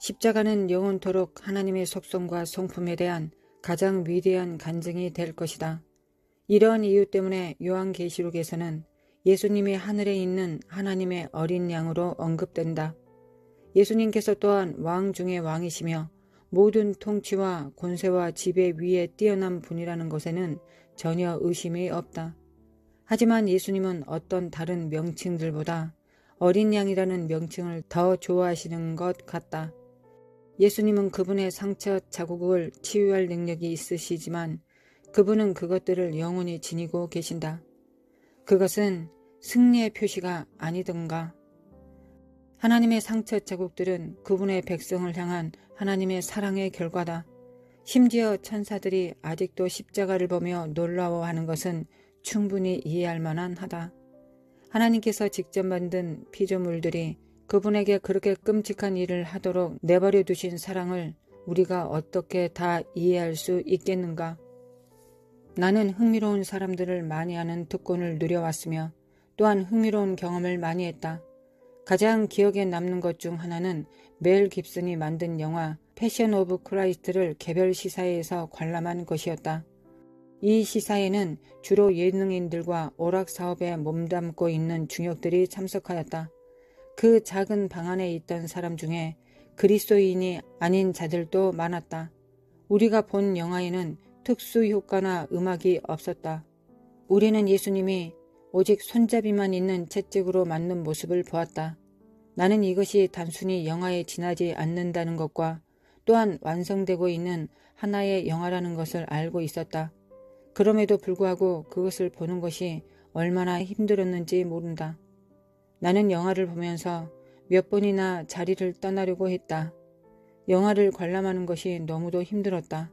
십자가는 영원토록 하나님의 속성과 성품에 대한 가장 위대한 간증이 될 것이다. 이러한 이유 때문에 요한계시록에서는 예수님이 하늘에 있는 하나님의 어린 양으로 언급된다. 예수님께서 또한 왕 중의 왕이시며 모든 통치와 권세와 지배 위에 뛰어난 분이라는 것에는 전혀 의심이 없다. 하지만 예수님은 어떤 다른 명칭들보다 어린 양이라는 명칭을 더 좋아하시는 것 같다. 예수님은 그분의 상처 자국을 치유할 능력이 있으시지만 그분은 그것들을 영원히 지니고 계신다. 그것은 승리의 표시가 아니던가. 하나님의 상처 자국들은 그분의 백성을 향한 하나님의 사랑의 결과다. 심지어 천사들이 아직도 십자가를 보며 놀라워하는 것은 충분히 이해할 만한 하다. 하나님께서 직접 만든 피조물들이 그분에게 그렇게 끔찍한 일을 하도록 내버려 두신 사랑을 우리가 어떻게 다 이해할 수 있겠는가? 나는 흥미로운 사람들을 많이 아는 특권을 누려왔으며 또한 흥미로운 경험을 많이 했다. 가장 기억에 남는 것 중 하나는 멜 깁슨이 만든 영화 패션 오브 크라이스트를 개별 시사회에서 관람한 것이었다. 이 시사회는 주로 예능인들과 오락 사업에 몸담고 있는 중역들이 참석하였다. 그 작은 방 안에 있던 사람 중에 그리스도인이 아닌 자들도 많았다. 우리가 본 영화에는 특수 효과나 음악이 없었다. 우리는 예수님이 오직 손잡이만 있는 채찍으로 맞는 모습을 보았다. 나는 이것이 단순히 영화에 지나지 않는다는 것과 또한 완성되고 있는 하나의 영화라는 것을 알고 있었다. 그럼에도 불구하고 그것을 보는 것이 얼마나 힘들었는지 모른다. 나는 영화를 보면서 몇 번이나 자리를 떠나려고 했다. 영화를 관람하는 것이 너무도 힘들었다.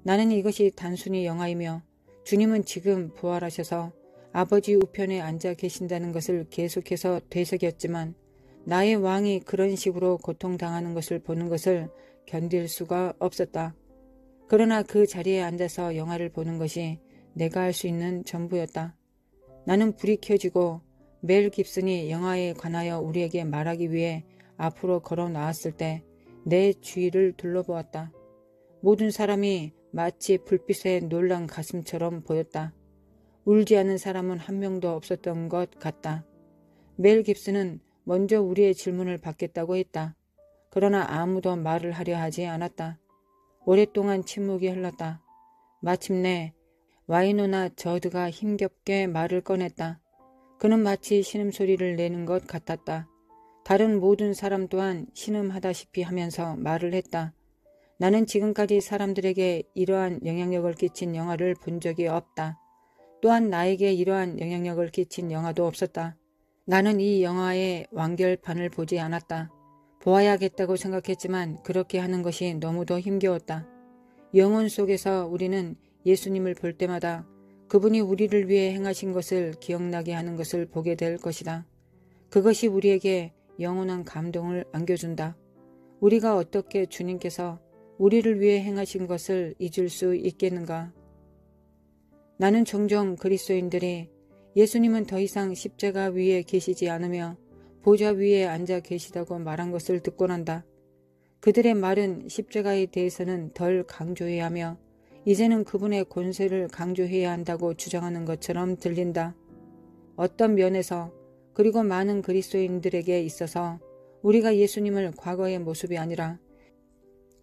나는 이것이 단순히 영화이며 주님은 지금 부활하셔서 아버지 우편에 앉아 계신다는 것을 계속해서 되새겼지만 나의 왕이 그런 식으로 고통당하는 것을 보는 것을 견딜 수가 없었다. 그러나 그 자리에 앉아서 영화를 보는 것이 내가 할 수 있는 전부였다. 나는 불이 켜지고 멜 깁슨이 영화에 관하여 우리에게 말하기 위해 앞으로 걸어 나왔을 때 내 주위를 둘러보았다. 모든 사람이 마치 불빛에 놀란 가슴처럼 보였다. 울지 않은 사람은 한 명도 없었던 것 같다. 멜 깁슨은 먼저 우리의 질문을 받겠다고 했다. 그러나 아무도 말을 하려 하지 않았다. 오랫동안 침묵이 흘렀다. 마침내 와이노나 저드가 힘겹게 말을 꺼냈다. 그는 마치 신음소리를 내는 것 같았다. 다른 모든 사람 또한 신음하다시피 하면서 말을 했다. 나는 지금까지 사람들에게 이러한 영향력을 끼친 영화를 본 적이 없다. 또한 나에게 이러한 영향력을 끼친 영화도 없었다. 나는 이 영화의 완결판을 보지 않았다. 보아야겠다고 생각했지만 그렇게 하는 것이 너무도 힘겨웠다. 영혼 속에서 우리는 예수님을 볼 때마다 그분이 우리를 위해 행하신 것을 기억나게 하는 것을 보게 될 것이다. 그것이 우리에게 영원한 감동을 안겨준다. 우리가 어떻게 주님께서 우리를 위해 행하신 것을 잊을 수 있겠는가? 나는 종종 그리스도인들이 예수님은 더 이상 십자가 위에 계시지 않으며 보좌 위에 앉아 계시다고 말한 것을 듣곤 한다. 그들의 말은 십자가에 대해서는 덜 강조해야 하며 이제는 그분의 권세를 강조해야 한다고 주장하는 것처럼 들린다. 어떤 면에서 그리고 많은 그리스도인들에게 있어서 우리가 예수님을 과거의 모습이 아니라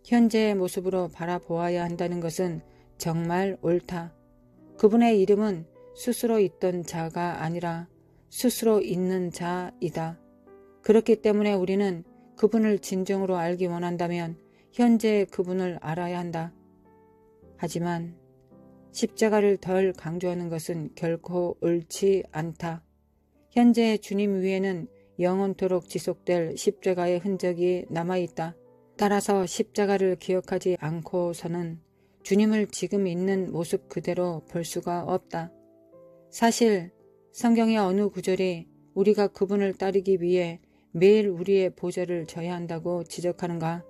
현재의 모습으로 바라보아야 한다는 것은 정말 옳다. 그분의 이름은 스스로 있던 자가 아니라 스스로 있는 자이다. 그렇기 때문에 우리는 그분을 진정으로 알기 원한다면 현재의 그분을 알아야 한다. 하지만 십자가를 덜 강조하는 것은 결코 옳지 않다. 현재의 주님 위에는 영원토록 지속될 십자가의 흔적이 남아있다. 따라서 십자가를 기억하지 않고서는 주님을 지금 있는 모습 그대로 볼 수가 없다. 사실 성경의 어느 구절이 우리가 그분을 따르기 위해 매일 우리의 보좌를 져야 한다고 지적하는가?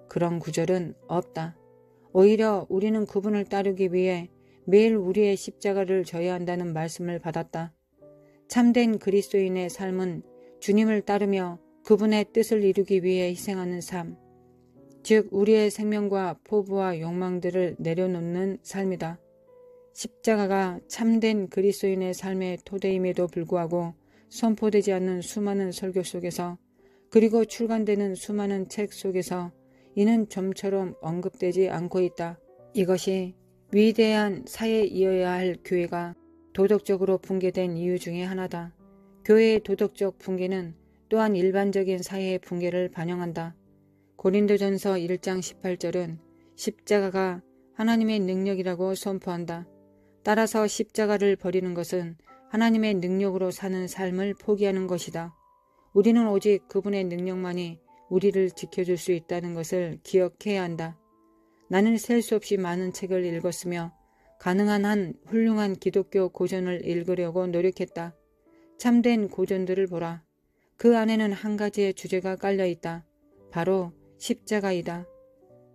그런 구절은 없다. 오히려 우리는 그분을 따르기 위해 매일 우리의 십자가를 져야 한다는 말씀을 받았다. 참된 그리스도인의 삶은 주님을 따르며 그분의 뜻을 이루기 위해 희생하는 삶, 즉 우리의 생명과 포부와 욕망들을 내려놓는 삶이다. 십자가가 참된 그리스도인의 삶의 토대임에도 불구하고 선포되지 않는 수많은 설교 속에서 그리고 출간되는 수많은 책 속에서 이는 좀처럼 언급되지 않고 있다. 이것이 위대한 사회이어야 할 교회가 도덕적으로 붕괴된 이유 중에 하나다. 교회의 도덕적 붕괴는 또한 일반적인 사회의 붕괴를 반영한다. 고린도전서 1장 18절은 십자가가 하나님의 능력이라고 선포한다. 따라서 십자가를 버리는 것은 하나님의 능력으로 사는 삶을 포기하는 것이다. 우리는 오직 그분의 능력만이 우리를 지켜줄 수 있다는 것을 기억해야 한다. 나는 셀 수 없이 많은 책을 읽었으며 가능한 한 훌륭한 기독교 고전을 읽으려고 노력했다. 참된 고전들을 보라. 그 안에는 한 가지의 주제가 깔려있다. 바로 십자가이다.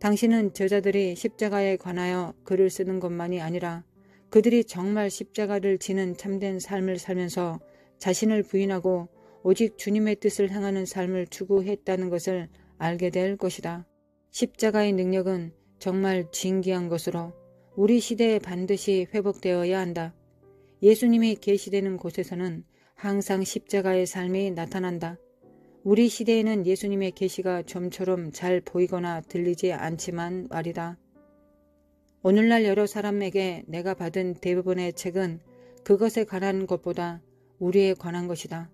당신은 저자들이 십자가에 관하여 글을 쓰는 것만이 아니라 그들이 정말 십자가를 지는 참된 삶을 살면서 자신을 부인하고 오직 주님의 뜻을 향하는 삶을 추구했다는 것을 알게 될 것이다. 십자가의 능력은 정말 진귀한 것으로 우리 시대에 반드시 회복되어야 한다. 예수님이 계시되는 곳에서는 항상 십자가의 삶이 나타난다. 우리 시대에는 예수님의 계시가 좀처럼 잘 보이거나 들리지 않지만 말이다. 오늘날 여러 사람에게 내가 받은 대부분의 책은 그것에 관한 것보다 우리에 관한 것이다.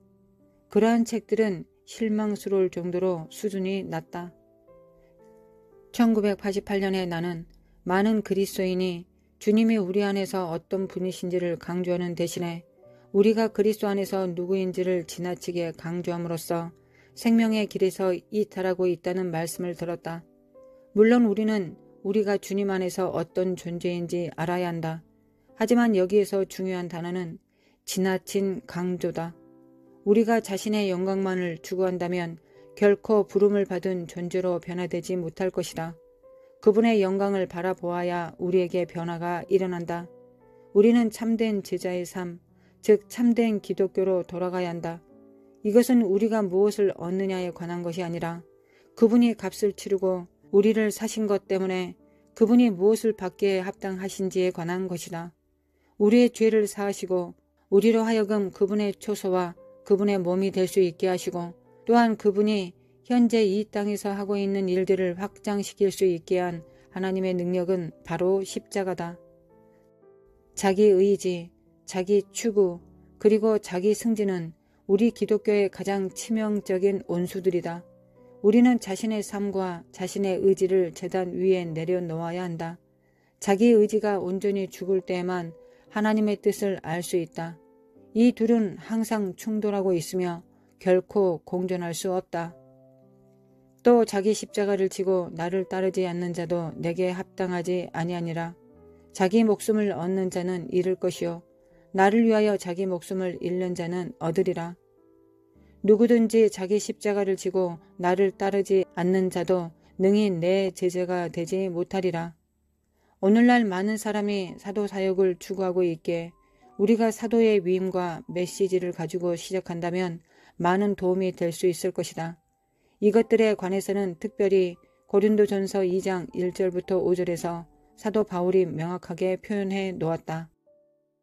그러한 책들은 실망스러울 정도로 수준이 낮다. 1988년에 나는 많은 그리스도인이 주님이 우리 안에서 어떤 분이신지를 강조하는 대신에 우리가 그리스도 안에서 누구인지를 지나치게 강조함으로써 생명의 길에서 이탈하고 있다는 말씀을 들었다. 물론 우리는 우리가 주님 안에서 어떤 존재인지 알아야 한다. 하지만 여기에서 중요한 단어는 지나친 강조다. 우리가 자신의 영광만을 추구한다면 결코 부름을 받은 존재로 변화되지 못할 것이다. 그분의 영광을 바라보아야 우리에게 변화가 일어난다. 우리는 참된 제자의 삶, 즉 참된 기독교로 돌아가야 한다. 이것은 우리가 무엇을 얻느냐에 관한 것이 아니라 그분이 값을 치르고 우리를 사신 것 때문에 그분이 무엇을 받기에 합당하신지에 관한 것이다. 우리의 죄를 사하시고 우리로 하여금 그분의 초소와 그분의 몸이 될 수 있게 하시고 또한 그분이 현재 이 땅에서 하고 있는 일들을 확장시킬 수 있게 한 하나님의 능력은 바로 십자가다. 자기 의지, 자기 추구, 그리고 자기 승진은 우리 기독교의 가장 치명적인 원수들이다. 우리는 자신의 삶과 자신의 의지를 제단 위에 내려놓아야 한다. 자기 의지가 온전히 죽을 때에만 하나님의 뜻을 알 수 있다. 이 둘은 항상 충돌하고 있으며 결코 공존할 수 없다. 또 자기 십자가를 지고 나를 따르지 않는 자도 내게 합당하지 아니하니라. 자기 목숨을 얻는 자는 잃을 것이요 나를 위하여 자기 목숨을 잃는 자는 얻으리라. 누구든지 자기 십자가를 지고 나를 따르지 않는 자도 능히 내 제자가 되지 못하리라. 오늘날 많은 사람이 사도 사역을 추구하고 있기에 우리가 사도의 위임과 메시지를 가지고 시작한다면 많은 도움이 될 수 있을 것이다. 이것들에 관해서는 특별히 고린도전서 2장 1절부터 5절에서 사도 바울이 명확하게 표현해 놓았다.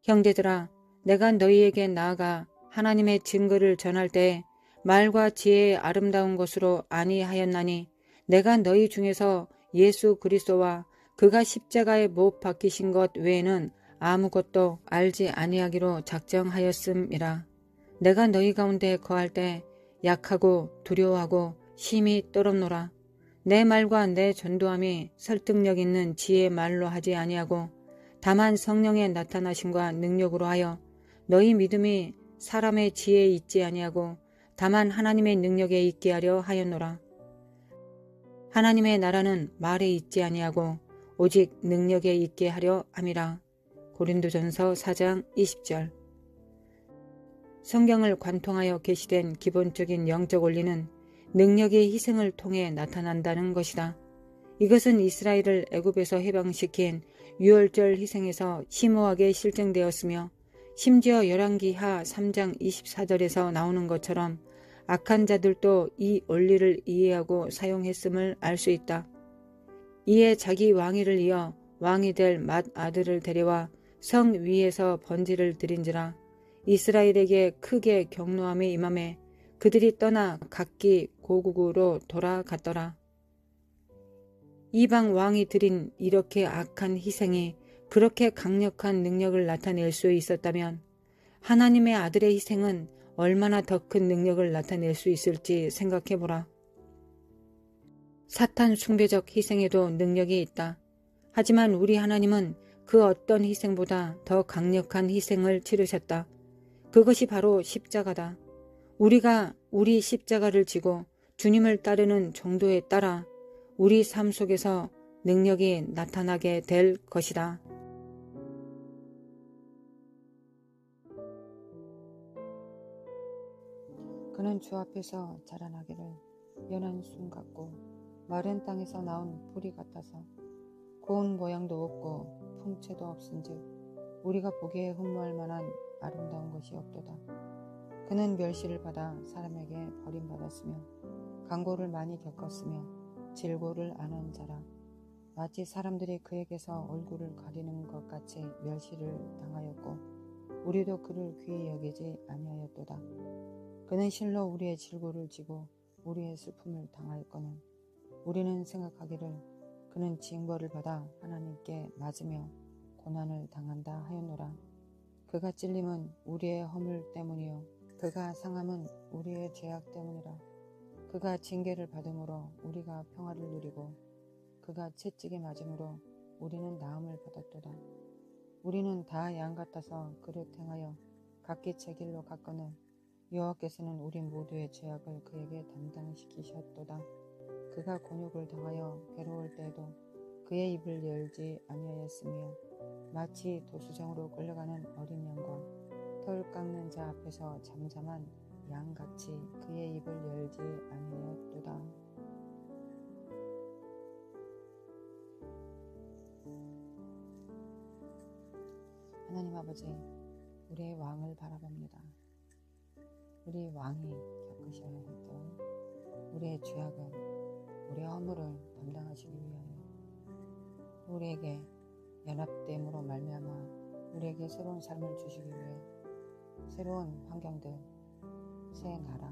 형제들아, 내가 너희에게 나아가 하나님의 증거를 전할 때 말과 지혜의 아름다운 것으로 아니하였나니 내가 너희 중에서 예수 그리스도와 그가 십자가에 못 박히신 것 외에는 아무것도 알지 아니하기로 작정하였음이라. 내가 너희 가운데 거할 때 약하고 두려워하고 심히 떨었노라. 내 말과 내 전도함이 설득력 있는 지혜의 말로 하지 아니하고 다만 성령의 나타나심과 능력으로 하여 너희 믿음이 사람의 지혜에 있지 아니하고 다만 하나님의 능력에 있게 하려 하였노라. 하나님의 나라는 말에 있지 아니하고 오직 능력에 있게 하려 함이라. 고린도전서 4장 20절. 성경을 관통하여 계시된 기본적인 영적 원리는 능력의 희생을 통해 나타난다는 것이다. 이것은 이스라엘을 애굽에서 해방시킨 유월절 희생에서 심오하게 실증되었으며 심지어 열왕기하 3장 24절에서 나오는 것처럼 악한 자들도 이 원리를 이해하고 사용했음을 알 수 있다. 이에 자기 왕위를 이어 왕이 될 맏아들을 데려와 성 위에서 번제를 드린지라. 이스라엘에게 크게 경노함이 임하매 그들이 떠나 각기 고국으로 돌아갔더라. 이방 왕이 드린 이렇게 악한 희생이 그렇게 강력한 능력을 나타낼 수 있었다면 하나님의 아들의 희생은 얼마나 더 큰 능력을 나타낼 수 있을지 생각해보라. 사탄 숭배적 희생에도 능력이 있다. 하지만 우리 하나님은 그 어떤 희생보다 더 강력한 희생을 치르셨다. 그것이 바로 십자가다. 우리가 우리 십자가를 지고 주님을 따르는 정도에 따라 우리 삶 속에서 능력이 나타나게 될 것이다. 그는 주 앞에서 자라나기를 연한 순 같고 마른 땅에서 나온 뿌리 같아서 고운 모양도 없고 풍채도 없은즉 우리가 보기에 흠모할 만한 아름다운 것이 없도다. 그는 멸시를 받아 사람에게 버림받았으며 강고를 많이 겪었으며 질고를 아는 자라. 마치 사람들이 그에게서 얼굴을 가리는 것 같이 멸시를 당하였고 우리도 그를 귀히 여기지 아니하였도다. 그는 실로 우리의 질고를 지고 우리의 슬픔을 당하였거늘 우리는 생각하기를 그는 징벌을 받아 하나님께 맞으며 고난을 당한다 하였노라. 그가 찔림은 우리의 허물 때문이요 그가 상함은 우리의 죄악 때문이라. 그가 징계를 받음으로 우리가 평화를 누리고 그가 채찍에 맞음으로 우리는 나음을 받았도다. 우리는 다 양 같아서 그를 행하여 각기 제 길로 갔거늘 여호와께서는 우리 모두의 죄악을 그에게 담당시키셨도다. 그가 곤욕을 당하여 괴로울 때에도 그의 입을 열지 아니하였으며 마치 도수장으로 끌려가는 어린 양과 털 깎는 자 앞에서 잠잠한 양같이 그의 입을 열지 아니하였도다. 하나님 아버지, 우리의 왕을 바라봅니다. 우리 왕이 겪으셔야 했던 우리의 죄악을, 우리의 허물을 담당하시기 위하여 우리에게 연합됨으로 말미암아 우리에게 새로운 삶을 주시기 위해 새로운 환경들, 새 나라,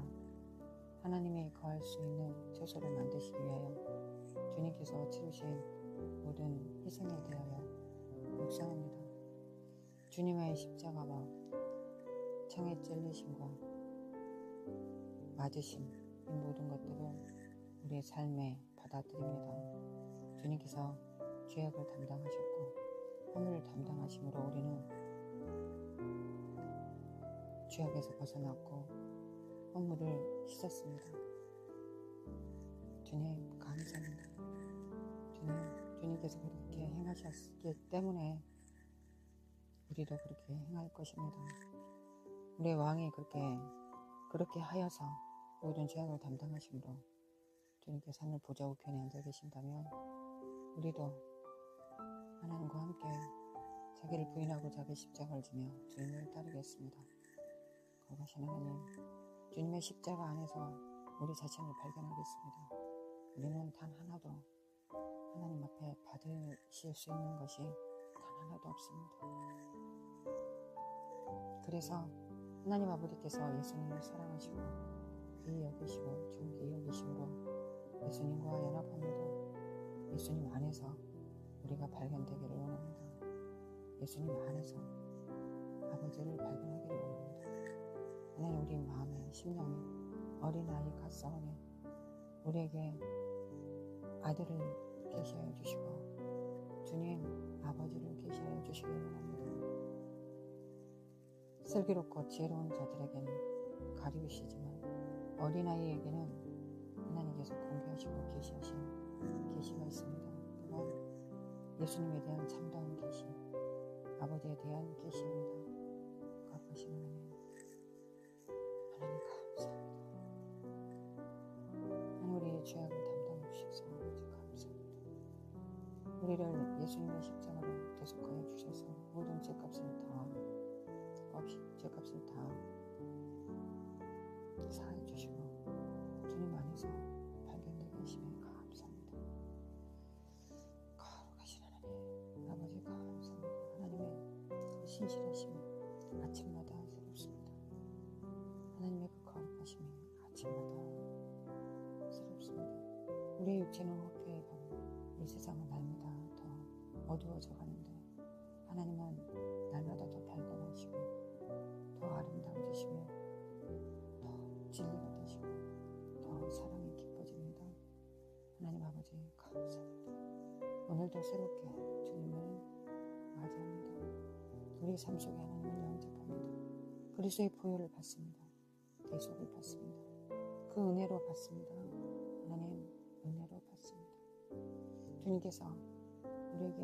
하나님이 거할 수 있는 처소를 만드시기 위하여 주님께서 치르신 모든 희생에 대하여 묵상합니다. 주님의 십자가와 창에 찔리심과 맞으심, 이 모든 것들을 우리의 삶에 받아들입니다. 주님께서 죄악을 담당하셨고 허물을 담당하심으로 우리는 죄악에서 벗어났고 허물을 씻었습니다. 주님 감사합니다. 주님께서 그렇게 행하셨기 때문에 우리도 그렇게 행할 것입니다. 우리의 왕이 그렇게 하여서 모든 죄악을 담당하심으로 주님께서 하늘 보좌 우편에 앉아 계신다면 우리도 하나님과 함께 자기를 부인하고 자기 십자가를 지며 주님을 따르겠습니다. 거룩하신 하나님, 주님의 십자가 안에서 우리 자신을 발견하겠습니다. 우리는 단 하나도 하나님 앞에 받으실 수 있는 것이 단 하나도 없습니다. 그래서 하나님 아버지께서 예수님을 사랑하시고 귀히 여기시고 존귀히 여기심으로 예수님과 연합합니다. 예수님 안에서 우리가 발견되기를 원합니다. 예수님 안에서 아버지를 발견하기를 원합니다. 하나님, 우리 마음에 심령에 어린아이 같사오니 우리에게 아들을 계시하여 주시고 주님 아버지를 계시하여 주시기 원합니다. 슬기롭고 지혜로운 자들에게는 가리우시지만 어린아이에게는 하나님께서 공개하시고 계시하신 계시가 있습니다. 그건 예수님에 대한 참다운 계시, 아버지에 대한 계시입니다. 거룩하신 하나님 감사합니다. 하나님, 우리의 죄악을 담당해 주셔서 아버지 감사합니다. 우리를 예수님의 십자가로 대속하여 주셔서 모든 죄값을 다 사해 주시고 주님 안에서 발견되게 하시면 감사합니다. 신실하심이 아침마다 새롭습니다. 하나님의 그 거룩하심이 아침마다 새롭습니다. 우리의 육체는 헛되어가고 이 세상은 날마다 더 어두워져 가는데 하나님은 날마다 더 밝아가시고 더 아름다워지시며 더 진리가 되시고 더 사랑이 깊어집니다. 하나님 아버지 감사합니다. 오늘도 새롭게 주님을 맞이합니다. 우리 삶 속에 하나님을 영접합니다. 그리스도의 보혈을 받습니다. 대속을 받습니다. 그 은혜로 받습니다. 하나님 은혜로 받습니다. 주님께서 우리에게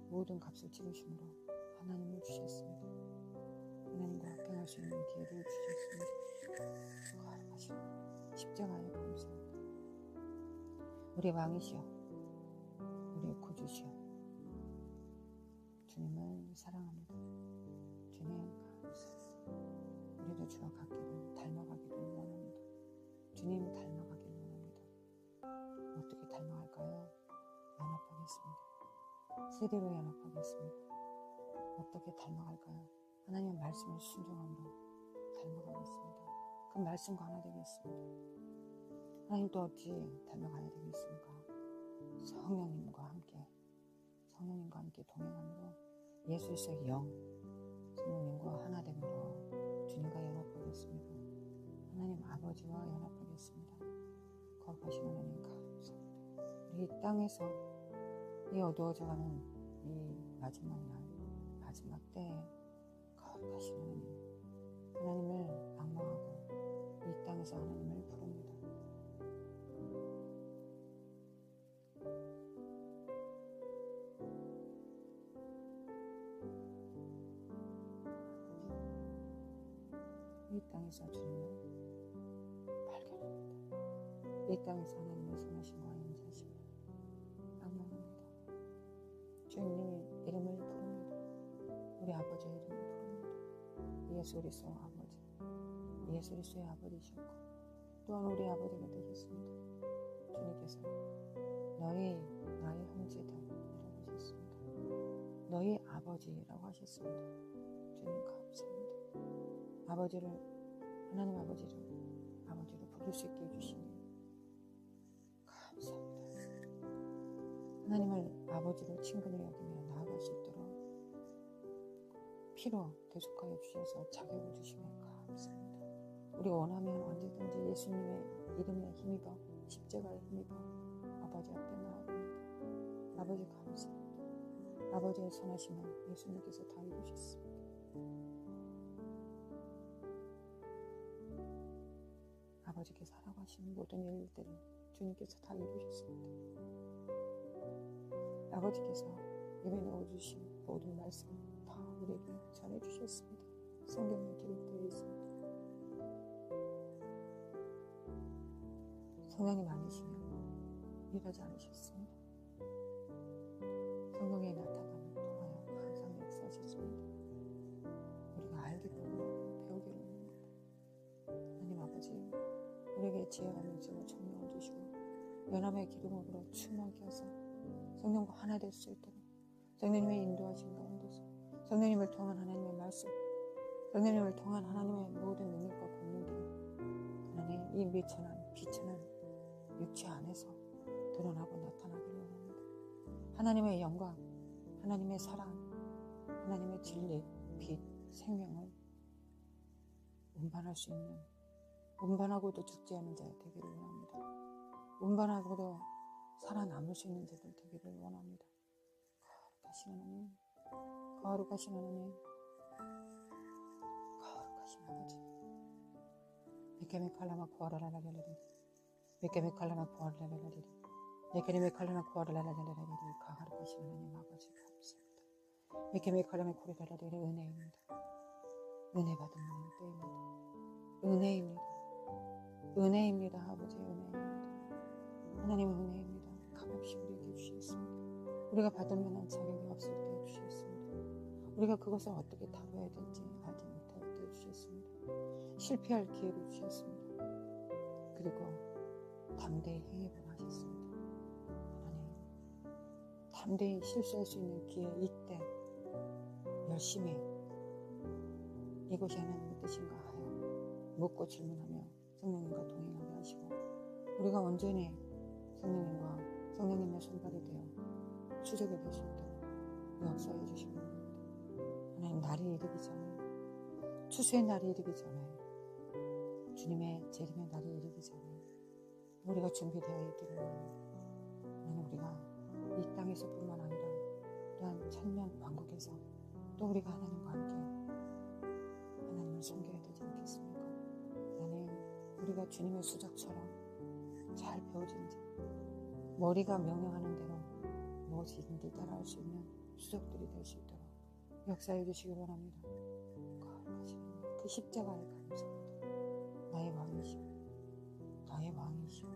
모든 값을 치르심으로 하나님을 주셨습니다. 하나님과 합평할 수 있는 기회를 주셨습니다. 거룩하시고 십자가에 감사합니다. 우리 왕이시여, 우리의 구주시여, 주님을 사랑합니다. 주님 감사합니다. 우리도 주와 같기를 닮아가기를 원합니다. 주님 닮아가기를 원합니다. 어떻게 닮아갈까요? 연합하겠습니다. 세대로 연합하겠습니다. 어떻게 닮아갈까요? 하나님의 말씀을 순종함으로 닮아가겠습니다. 그 말씀과 하나 되겠습니다. 하나님 또 어찌 닮아가야 되겠습니까? 성령님과 함께 동행함으로 예수의 영, 성령님과 하나 됨으로 주님과 연합하겠습니다. 하나님 아버지와 연합하겠습니다. 거룩하신 하나님 감사합니다. 우리 이 땅에서 이 어두워져가는 이 마지막 날, 마지막 때에 거룩하신 하나님을 낭망하고 이 땅에서 하나님을 부릅니다. 이 땅에서 주님을 발견합니다. 이 땅에서 하나님의 선하심과 인자심을 낭망합니다. 주님의 이름을 부릅니다. 우리 아버지의 이름을 부릅니다. 예수 그리스도 아버지, 예수 그리스도의 아버지셨고 또한 우리 아버지가 되셨습니다. 주님께서 너희 형제들이라고 하셨습니다. 너희 아버지라고 하셨습니다. 주님 감사합니다. 하나님 아버지로 부를 수 있게 해주시니 감사합니다. 하나님을 아버지로 친근히 여기며 나아갈 수 있도록 피로 대속하여 주셔서 자격을 주시며 감사합니다. 우리가 원하면 언제든지 예수님의 이름에 힘입어 십자가에 힘입어 아버지 앞에 나아갑니다. 아버지 감사합니다. 아버지의 선하심은 예수님께서 다 이루셨습니다. 아버지께서 하라고 하시는 모든 일들을 주님께서 다 이루셨습니다. 아버지께서 입에 넣어주신 모든 말씀 다 우리에게 전해주셨습니다. 성경에 기록되어 있습니다. 성령님 아니시면 일하지 않으셨습니다. 성령의 나타남을 통하여 항상 역사하셨습니다. 우리가 알기를 원하고 배우기를 원합니다. 하나님 아버지, 우리에게 지혜와 명철과 총명을 주시고 연합의 기름으로 충만케 하사 성령과 하나 될 수 있도록 성령님의 인도하신 가운데서 성령님을 통한 하나님의 말씀, 성령님을 통한 하나님의 모든 능력과 권능들이 하나님 이 비천한 육체 안에서 드러나고 나타나기를 원합니다. 하나님의 영광, 하나님의 사랑, 하나님의 진리, 빛, 생명을 운반할 수 있는, 운반하고도 죽지 않은 자 되기를 원합니다. 운반하고도 살아남을 수 있는 자들 되기를 원합니다. 거룩하신 하나님, 거룩하신 하나님, 거룩하신 아버지. 메케메칼라마 코아라라라라라리, 메케메칼라마 코아라라라라리, 메케메칼라마 코아라라라라라리, 거룩하신 하나님 아버지 감사합니다. 메케메칼라마 코리라라라리 은혜입니다. 은혜 받은 때입니다. 은혜입니다. 은혜입니다. 아버지 은혜입니다. 하나님의 은혜입니다. 값없이 우리에게 주셨습니다. 우리가 받을 만한 자격이 없을 때 주셨습니다. 우리가 그것을 어떻게 다뤄야 될지 알지 못할 때 주셨습니다. 실패할 기회를 주셨습니다. 그리고 담대히 행해보라 하셨습니다. 하나님, 담대히 실수할 수 있는 기회 이때 열심히 이것이 하나님의 뜻인가 하여 묻고 질문하며 성령님과 동행하게 하시고 우리가 온전히 성령님과 성령님의 손발이 되어 추적이 될 수 있도록 역사해 주시기 바랍니다. 하나님, 날이 이르기 전에, 추수의 날이 이르기 전에, 주님의 재림의 날이 이르기 전에 우리가 준비되어 있기를 원합니다. 하나님, 우리가 이 땅에서뿐만 아니라 또한 천년 왕국에서 또 우리가 하나님과 함께 하나님을 섬겨야 되지 않겠습니까? 하나님, 우리가 주님의 수작처럼 잘 배워진지 머리가 명령하는 대로 무엇이든지 따라할 수 있는 수작들이 될 수 있도록 역사해 주시기 바랍니다. 거룩하시는 그 십자가에 감사합니다. 나의 왕이시오, 나의 왕이시오,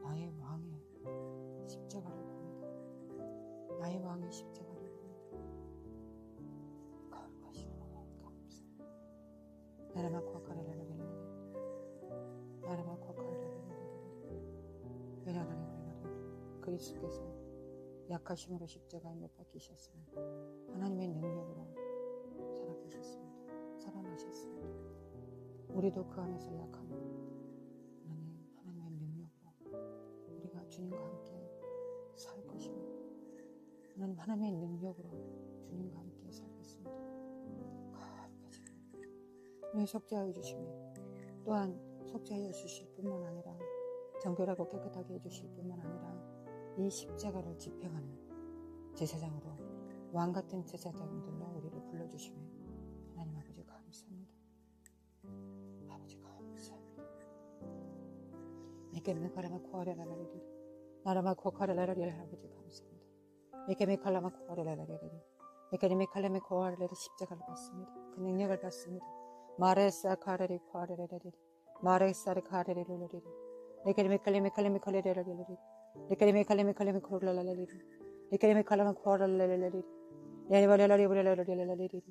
나의 왕의 십자가를 봅니다. 나의 왕의 십자가를 봅니다. 거룩하시는 하나님 감사합니다. 나라마 코아카레라라레라레 나라마 코아카레라레라레 그리스도께서 약하심으로 십자가에 못 박히셨으나 하나님의 능력으로 살아계셨습니다. 살아나셨습니다. 우리도 그 안에서 약함 하나님의 능력으로 우리가 주님과 함께 살 것입니다. 하나님의 능력으로 주님과 함께 살겠습니다. 거룩하시고 우리 속죄하여 주시며 또한 속죄하여 주실 뿐만 아니라 정결하고 깨끗하게 해주실 뿐만 아니라 이 십자가를 집행하는 제사장으로 왕같은 제사장들로 우리를 불러주시며 하나님 아버지 감사합니다. 아버지 감사합니다. 메케메 칼라마 코아레라라리리 나라마 코카레라라리 아버지 감사합니다. 메케메 칼라마 코아레라라리리 메케메 칼라메 코아레라 십자가를 받습니다. 그 능력을 받습니다. 마레사 카레리 코아레라리리 마레사르 카레리로리리 메케메 칼라메 칼라메 칼레라라리리 레카리메 칼레메 칼레메 코랄랄랄리리 레카리메 칼라마 코랄랄랄리리 야리발랄라리브랄랄랄리리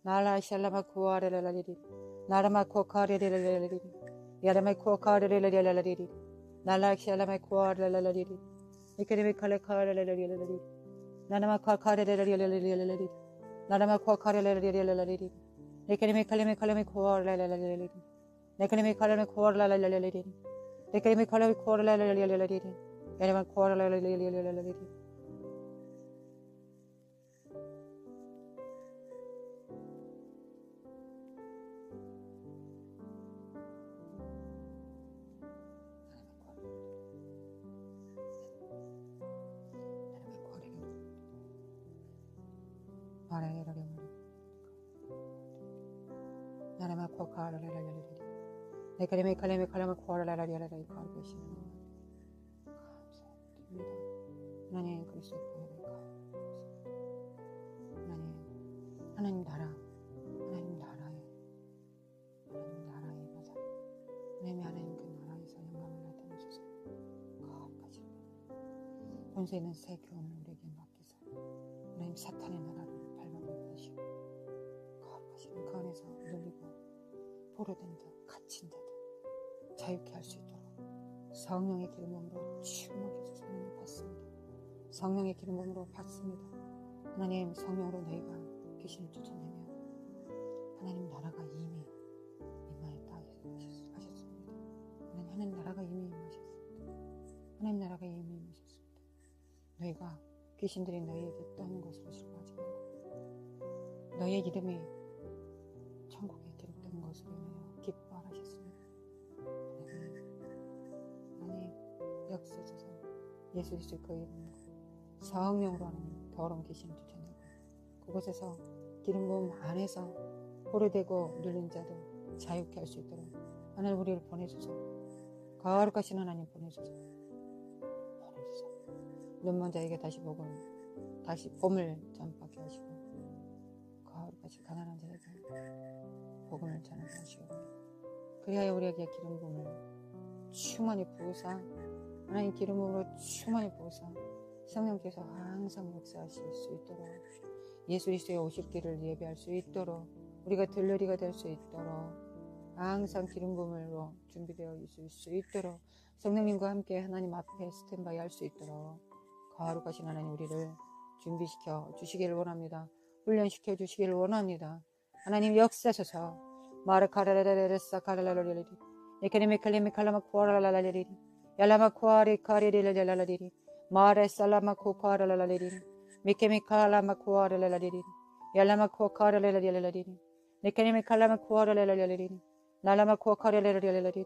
나라 샬라마 코아랄랄리리 나라마 코카레랄랄리리 야라마 코카레랄랄리리 나라 샬라마 코아랄랄리리 레카리메 칼레카랄랄리리 나라마 코카레랄랄리리 나라마 코카레랄랄리리 레카리메 칼레메 칼레메 코랄랄랄리리 레카리메 칼레메 코랄랄랄리리 레카리메 칼레메 코랄랄랄리리 야리마 코랄랄랄리리 나라마 코카랄랄랄리리 레카리메 칼레메 칼레메 코랄랄랄리리 감사합니다. 하나님 그리스도 보혈을 감사합니다. 하나님 나라의 맞아. 하나님 그 나라에서 영광을 나타내셔서 거룩하십니다. 권세 있는 새 교훈을 우리에게 맡기사 하나님 사탄의 나라를 밟아버리게 하시고 거룩하시는 그 안에서 눌리고 포로된 자, 갇힌 자들 자유케 할 수 있도록 성령의 기름으로 충만히 해주셔서 하나님 받습니다. 성령의 기름으로 받습니다. 하나님 성령으로 너희가 귀신을 쫓아내며 하나님 나라가 이미 임하였다 하셨습니다. 하나님 나라가 이미 임하셨습니다. 하나님 나라가 이미 임하셨습니다. 너희가 귀신들이 너희에게 떠는 것으로 슬퍼하지 말고 너희의 이름이 천국에 기록된 것으로 인하여 기뻐하셨습니다. 하나님 역사셔서 예수 그리스도의 그 이름으로 성령으로 하는 더러운 귀신을 쫓아내고 그곳에서 기름 부음 안에서 포로되고 눌린 자도 자유케 할 수 있도록 하나님 우리를 보내소서. 거룩하신 하나님 보내소서. 눈먼 자에게 다시 봄을 전파케 하시고 거룩하신 가난한 자에게 복음을 전하게 하시고 그리하여 우리에게 기름 부음을 충만히 부으사 하나님 기름 부음으로 충만히 부으사 성령께서 항상 역사하실 수 있도록 예수 그리스도의 오실 길을 예배할 수 있도록 우리가 들러리가 될 수 있도록 항상 기름 부음으로 준비되어 있을 수 있도록 성령님과 함께 하나님 앞에 스탠바이 할 수 있도록 거룩하신 하나님 우리를 준비시켜 주시기를 원합니다. 훈련시켜 주시기를 원합니다. 하나님 역사하소서. 마르카라라라라사 카라라라리리 에케네메칼레메 칼라마쿠아라라라리리 yarlamakuarikaririlalalaliri maresalamakuaralalaliri mikemikalamakuaralalaliri yarlamakuaralalaliri nekenemekalamakuralaliri nalamakuaralalaliri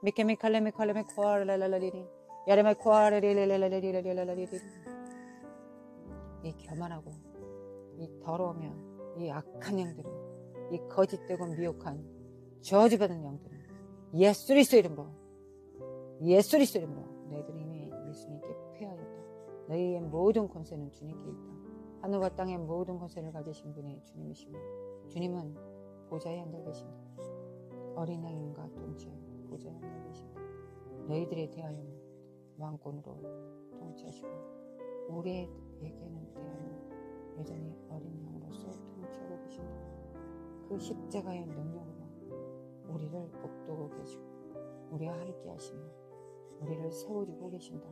mikemikalemakalamakuaralalaliri yarlamakuaralalaliri. 이 교만하고 이 더러우며 이 악한 영들은, 이 거짓되고 미혹한 저주받은 영들은 예수 그리스도 이름으로 너희들이 이미 예수님께 패하였다. 너희의 모든 권세는 주님께 있다. 하늘과 땅의 모든 권세를 가지신 분이 주님이시며 주님은 보좌에 앉아 계신다. 어린 양인과 동시에 보좌에 앉아 계신다. 너희들에 대하여는 왕권으로 통치하시고 우리에게는 대하여 여전히 어린 양으로서 통치하고 계신다. 그 십자가의 능력으로 우리를 북돋고 계시고 우리와 함께 하시며 우리를 세워주고 계신다.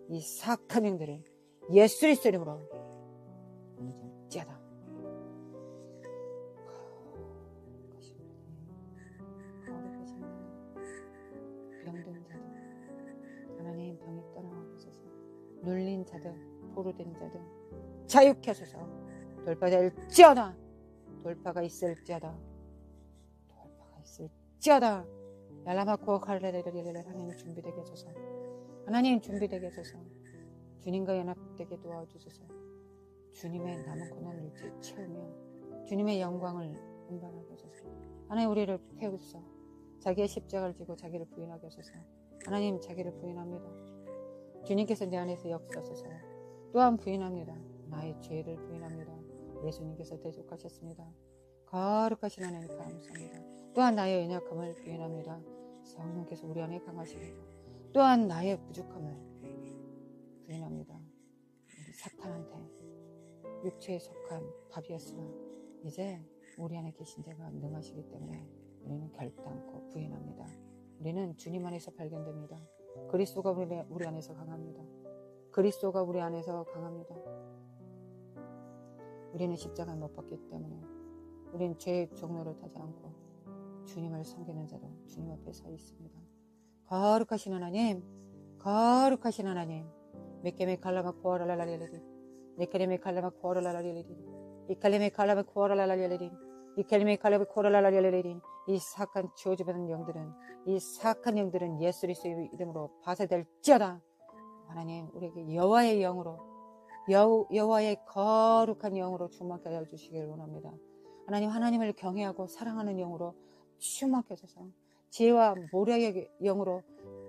이 사악한 영들은 예수 그리스도 이름으로 무너질지어다. 병든 자들, 하나님 병이 떠나가소서. 눌린 자들, 포로된 자들 자유케 하소서. 돌파될지어다. 돌파가 있을지어다. yarlamakuo 칼레레레레레. 하나님 준비되게 해소서. 하나님 준비되게 해소서. 주님과 연합되게 도와주소서. 주님의 남은 고난을 채우며 주님의 영광을 운반하게 하소서. 하나님 우리를 태우소서. 자기의 십자가를 지고 자기를 부인하게 하소서. 하나님 자기를 부인합니다. 주님께서 내 안에서 역사하소서. 또한 부인합니다. 나의 죄를 부인합니다. 예수님께서 대속하셨습니다. 거룩하신 하나님 감사합니다. 또한 나의 연약함을 부인합니다. 성령께서 우리 안에 강하십니다. 또한 나의 부족함을 부인합니다. 우리 사탄한테 육체에 속한 밥이었으나 이제 우리 안에 계신 자가 능하시기 때문에 우리는 결단코 부인합니다. 우리는 주님 안에서 발견됩니다. 그리스도가 우리 안에서 강합니다. 그리스도가 우리 안에서 강합니다. 우리는 십자가에 못 박기 때문에 우리는 죄의 종로를 타지 않고 주님을 섬기는 자로 주님 앞에 서 있습니다. 거룩하신 하나님, 거룩하신 하나님. 메케메 칼라마 코아라라라리리 네케레메 칼라마 코아라라라리리 이칼레메 칼라마 코아라라라리리 이칼레메 칼라마 코아라라라리리. 이 사악한 저주받은 영들은, 이 사악한 영들은 예수 그리스도의 이름으로 파쇄될지어다. 하나님 우리에게 여호와의 영으로, 여호와의 거룩한 영으로 충만케 하여 주시길 원합니다. 하나님, 하나님을 경외하고 사랑하는 영으로 충만케 하소서. 지혜와 모략의 영으로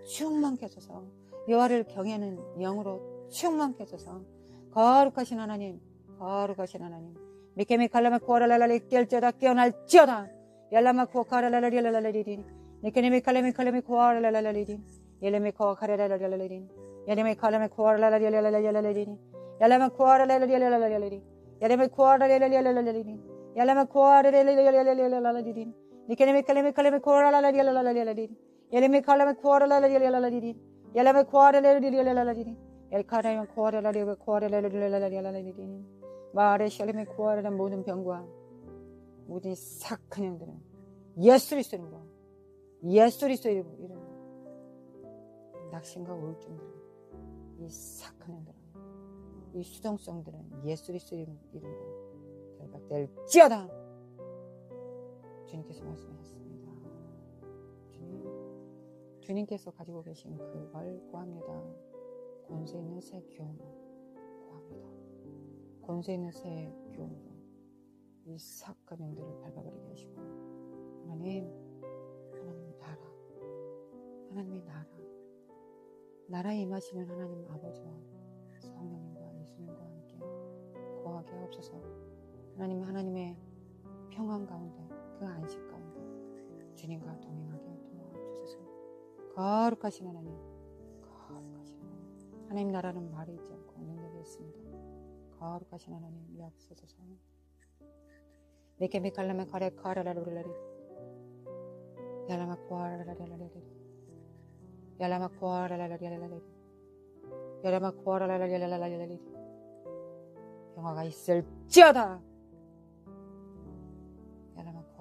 충만케 하소서. 여호와를 경외하는 영으로 충만케 하소서. 거룩하신 하나님, 거룩하신 하나님. 미케미 칼라마 코아라라라리 깰지어다. 깨어날지어다. yarlama 코아라라라리라라리리 니케네미 칼레미 칼레미 코아라라라리리 yarlama 코아라라라리라라리리 yarlama 칼레미 코아라라라리라라리리 yarlama 코아라라라리라라리리 yarlama 코아라라라리라라리리 yarlama 코아라라라리라라리리 니케네미 칼레미 칼레미 코아라라라리라라리리 yarlama 칼레미 코아라라라리라라리리 yarlama 코아라라라리라라리리 yar카라마 코아라라리라라리라라리리 마레 샬레미 코아라라. 모든 병과 모든 사악한 영들은 예수 그리스도 이름으로, 예수 그리스도 이름으로, 낙심과 우울증들은, 이 사악한 영들은, 이 수동성들은 예수 그리스도 이름으로 결박될지어다. 주님께서 말씀하셨습니다. 주님께서 가지고 계신 그걸 구합니다. 권세 있는 새 기운으로 구합니다. 권세 있는 새 기운으로 이 사악한 영들을 밟아버리게 하시고, 하나님, 하나님의 나라에 임하시는 하나님 아버지와 성령님과 예수님과 함께 거하게 하옵소서. 하나님의 평안 가운데, 그 안식 가운데 주님과 동행하게 도와주소서. 거룩하신 하나님, 하나님 나라는 말이 있지 않고 능력이 있습니다. 거룩하신 하나님 역사소서. 네케미 칼라메 카레 카라라루라리 yarlama 코아라라라리라리 yarlama 코아라라라리라리 yarlama 코아라라라리라리. 평화가 있을지어다. yarlama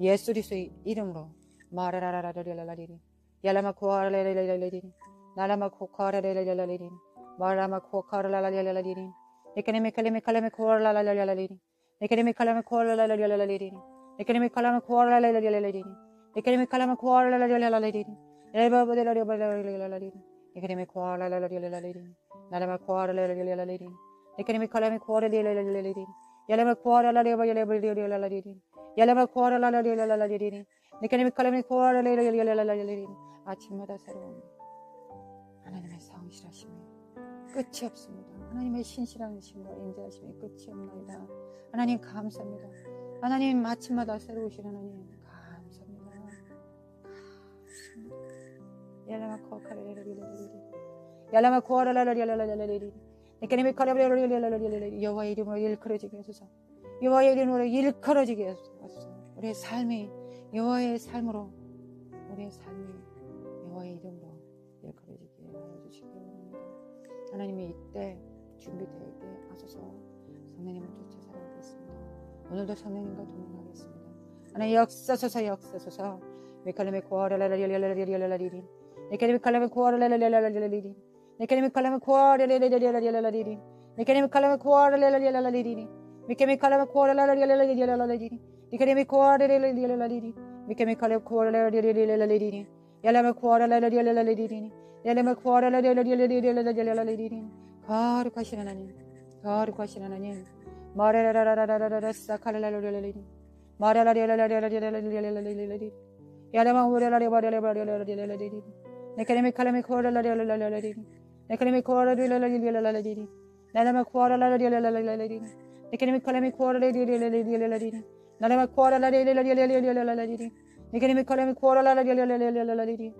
예수 그리스도의 이름으로 마라라라라라라리리 야라마코아라라라라리리 나라마코카라라라라리리 마라마코카라라라라리리 에케네메칼레메칼레메코아라라라라리리 에케네메칼레메코아라라라라리리 에케네메칼레메코아라라라라리리 에케네메칼레메코아라라라라리리 엘바바데라리바라라라리리 에케네메코아라라라라리리 나라마코아라라라라리리 에케네메칼레메코아라라라라리리 야라마코아라라라라리리 야라마코아라라라라리리 에케네메칼레메코아라라라라리리 아침마다 새로운 하나님의 성실하심이 끝이 없습니다. 하나님의 신실하심과 인자하심이 끝이 없나이다. 하나님 감사합니다. 하나님 아침마다 새로우신 하나님 감사합니다. 야라마코아라라라라리리 여호와의 이름으로 일컬어지게 해소서. 여호와의 이름으로 일컬어지게 해소서. 우리의 삶이 여호와의 삶으로 우리의 삶이 여호와의 이름으로 일컬어지게 하여 주시기 바랍니다. 하나님이 이때 준비될 때 하소서. 성령님을 쫓아 살아가겠습니다. 오늘도 성령님과 동행하겠습니다. 하나님 역사소서 메칼레메 코아라라라라라라라리리 메칼레메 칼레메 코아라라라라라라리리 메칼레메 칼레메 코아라라라라라라리리 메칼레메 칼레메 코아라라라라라리리 메칼레메 칼레메 코아라라라라라리리 메칼레메 코아라라라라라리리 메칼레메 칼레메 코아라라라라라리리 야라메 코아라라라라라리리 야라메 코아라라라라라리리 거룩하신 하나님 거룩하신 하나님 마라라라라라라라라 사카라라라라리리 마라라라라라라라라리리 야라마 우라라라라라라라리리 네카레메 칼레메 코아라라라라라리리 네카레메 코아라라라라라리리 나라마 코아라라라라라리리 네카레메 칼레메 코아라라라라라리리 나라마 코아라라라라라리리 네카레메 칼레메 코아라라라라라리리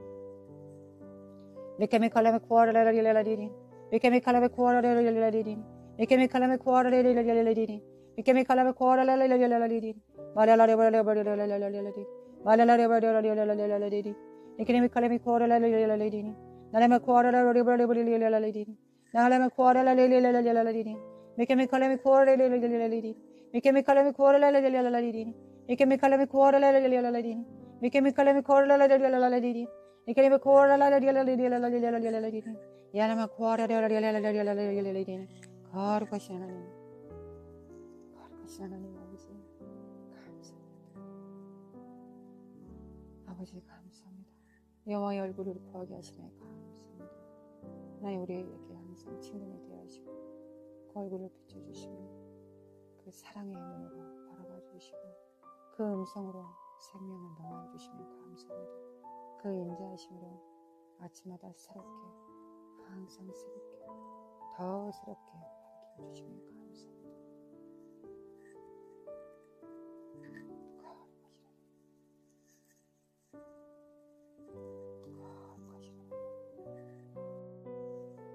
네카레메 칼레메 코아라라라라리리 네카레메 칼레메 코아라라라라리리 네카레메 칼레메 코아라라라라리리 네카레메 칼레메 코아라라라라리리 마라라라라라라라리리 마라라라라라라라리리 네카레메 칼레메 코아라라라라리리 나라마 코아라라라라라리리 나라마 코아라라라라라리리 네카레메 칼레메 코아라라라라리리 네카레메 칼레메 코아라라라라리리 네카레메 칼레메 코아라라라라리리 네카레메 칼레메 코아라라라라리리 네카레메 코아라라라라리리 야라마 코아라라라라라리리 거룩하신 하나님 거룩하신 하나님 아버지 감사합니다. 아버지 감사합니다. 여호와의 얼굴을 구하게 하시네 감사합니다. 하나님 우리에게 항상 친근히 대하시고 그 얼굴을 비춰주시고 그 사랑의 눈으로 바라봐 주시고 그 음성으로 생명을 넘어 주시면 감사합니다. 그 인자하심으로 아침마다 새롭게 항상 새롭게 더 새롭게 밝혀 주시면 감사합니다.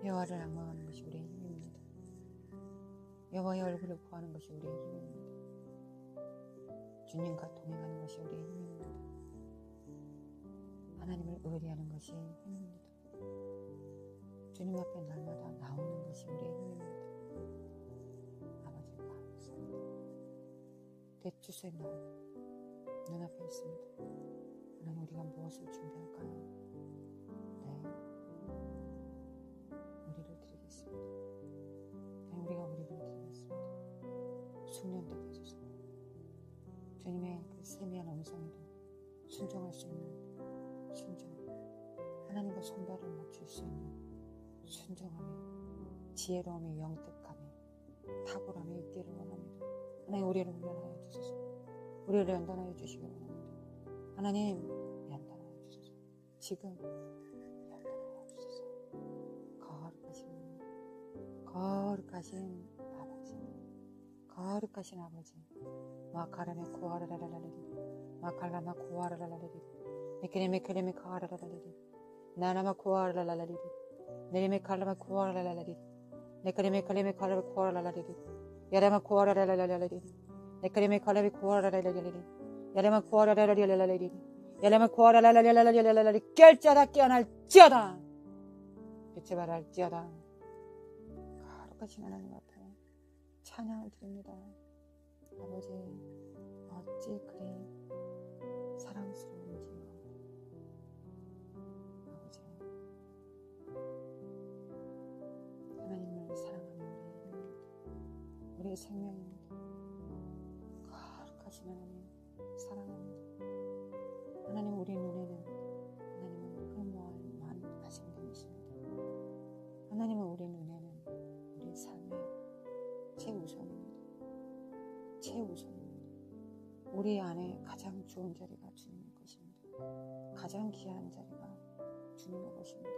여호와를 악망하는 것이 우리의 힘입니다. 여호와의 얼굴을 구하는 것이 우리의 힘입니다. 주님과 동행하는 것이 우리의 힘입니다. 하나님을 의뢰하는 것이 힘입니다. 주님 앞에 날마다 나오는 것이 우리의 힘입니다. 아버지 감사합니다. 대추수의 날 눈앞에 있습니다. 하나님 우리가 무엇을 준비할까요? 우리를 드리겠습니다. 우리가 우리를 드리겠습니다. 숙련되게 해주소서. 주님의 그 세미한 음성에도 순종할 수 있는 순종, 하나님과 손발을 맞출 수 있는 순종함이, 지혜로움이, 영특함이, 탁월함이 있기를 원합니다. 하나님 우리를 훈련하여 주소서. 우리를 연단하여 주시기 원합니다. 하나님 연단하여 주소서. 지금 연단하여 주소서. 거룩하신 아버지 거룩하신 아버지, 마카라메 코아라라라라리, 마칼라마 코아라라라리, 메케레메 케레메 카라라라리, 나라마 코아라라라리, 네레메 칼라마 코아라라라리, 네케레메 칼레메 칼라마 코아라라리, 야라마 코아라라라라리, 네케레메 칼라메 코아라라라리, 야라마 코아라라라라리, 야라마 코아라라라라리, 깰자다 깨어날지어다, 빛의 발할지어다. 거룩하신 하나님 앞에 찬양을 드립니다. 아버지, 어찌 그리 사랑스러운지요. 아버지, 하나님을 사랑하는 우리의 생명입니다. 거룩하신 하나님 사랑합니다. 하나님, 우리 눈에는 하나님은 흠모할 하신 분이십니다. 하나님은 우리 눈에는 우리 삶의 최우선입니다. 최우선입니다. 우리 안에 가장 좋은 자리가 주님의 것입니다. 가장 귀한 자리가 주님의 것입니다.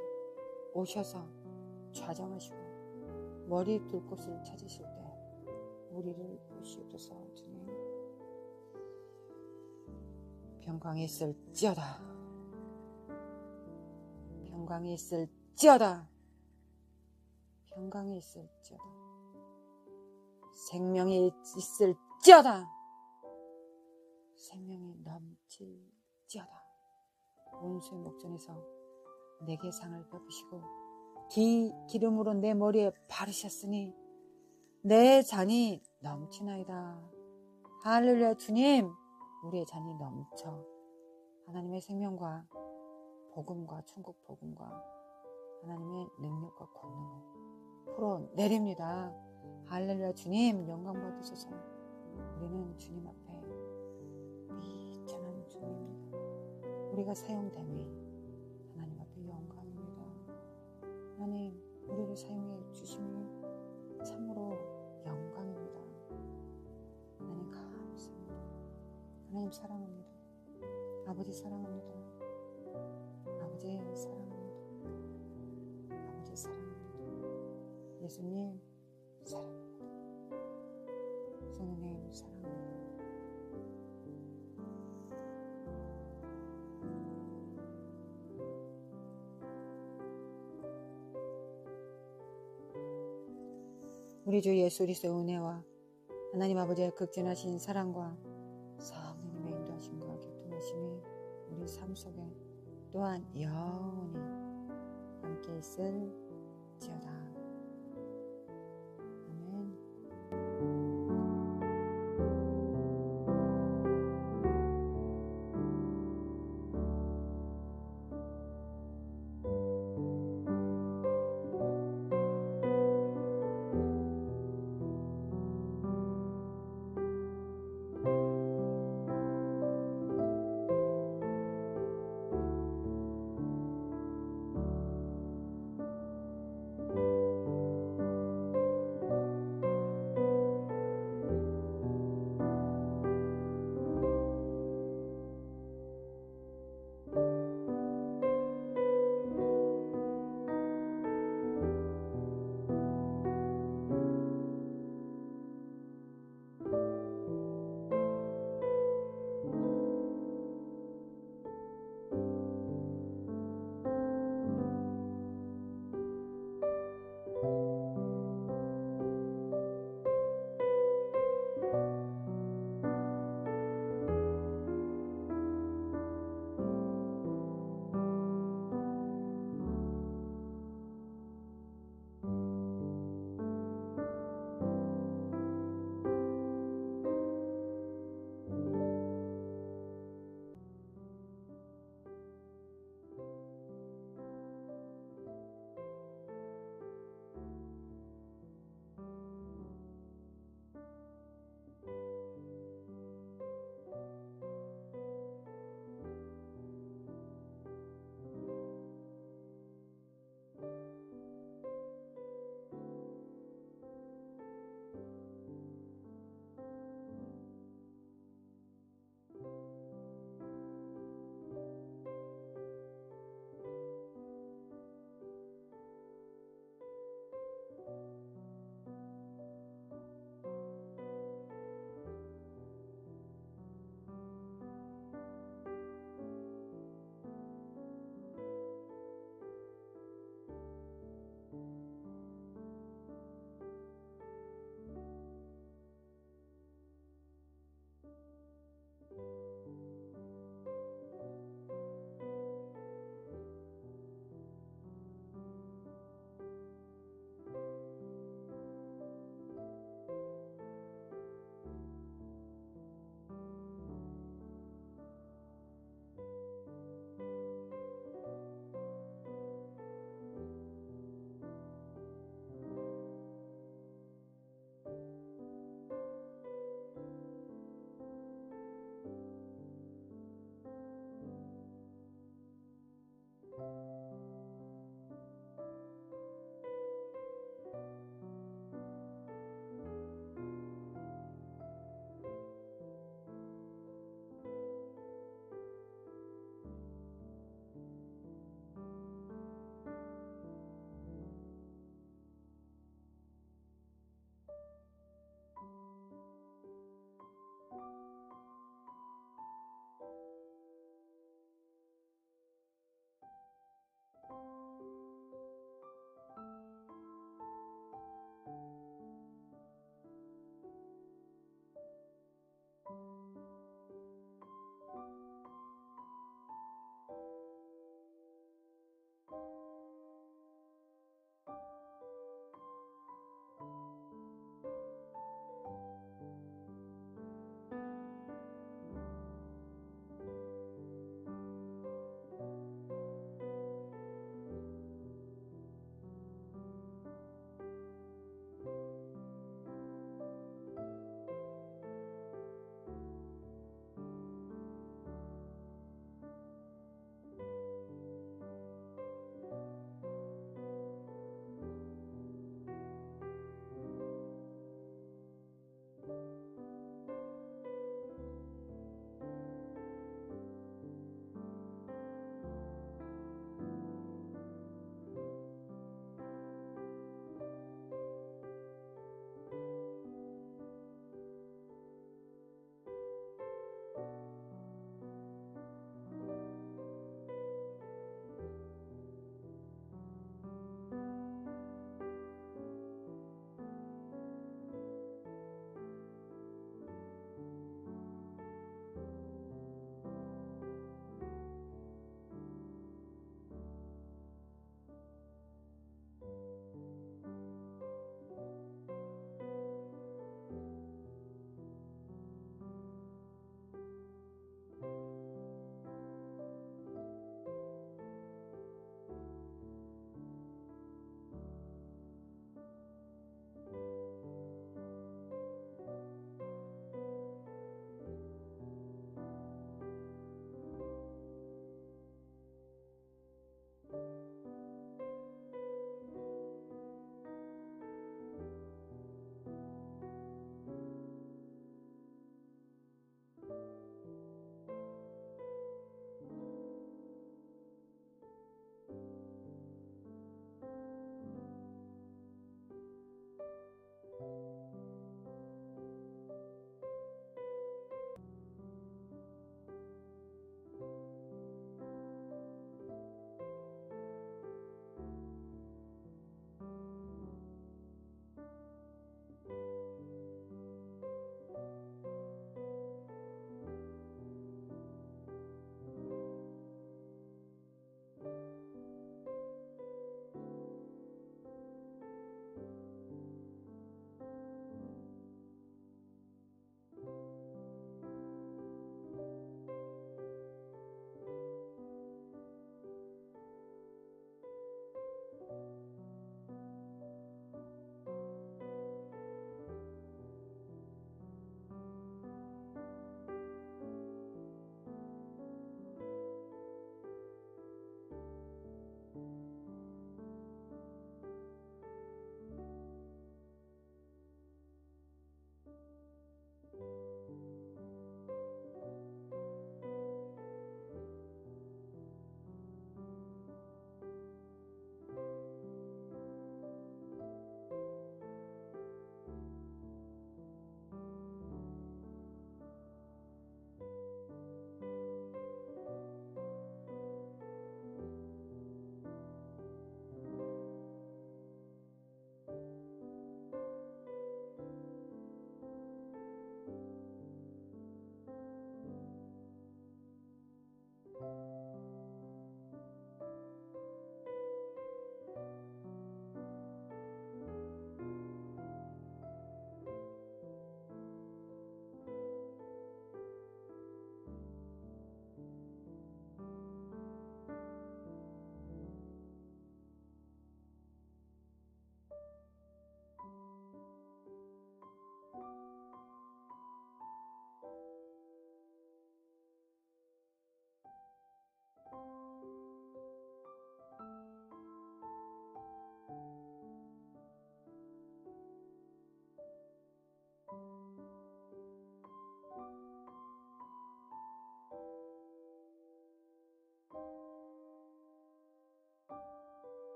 오셔서 좌정하시고 머리 둘 곳을 찾으실 때 우리를 보시옵소서. 주님, 평강이 있을지어다. 평강이 있을지어다. 평강이 있을지어다. 생명이 있을지어다. 생명이 넘칠지어다. 원수의 목전에서 내게 상을 베푸시고 기름으로 내 머리에 바르셨으니 내 잔이 넘치나이다. 할렐루야. 주님, 우리의 잔이 넘쳐 하나님의 생명과 복음과 천국 복음과 하나님의 능력과 권능을 풀어내립니다. 할렐루야. 주님, 영광 받으소서. 우리는 주님 앞에 비천한 종입니다. 우리가 사용됨이 하나님 앞에 영광입니다. 하나님, 우리를 사용해 주심이 참으로 영광입니다. 하나님 감사합니다. 하나님 사랑합니다. 아버지 사랑합니다. 아버지 사랑합니다. 아버지 사랑합니다. 예수님 사랑합니다. 성령님 사랑합니다. 우리 주 예수 그리스도의 은혜와 하나님 아버지의 극진하신 사랑과 성령님의 인도하심과 교통하심이 우리 삶 속에 또한 영원히 함께 있을지어다.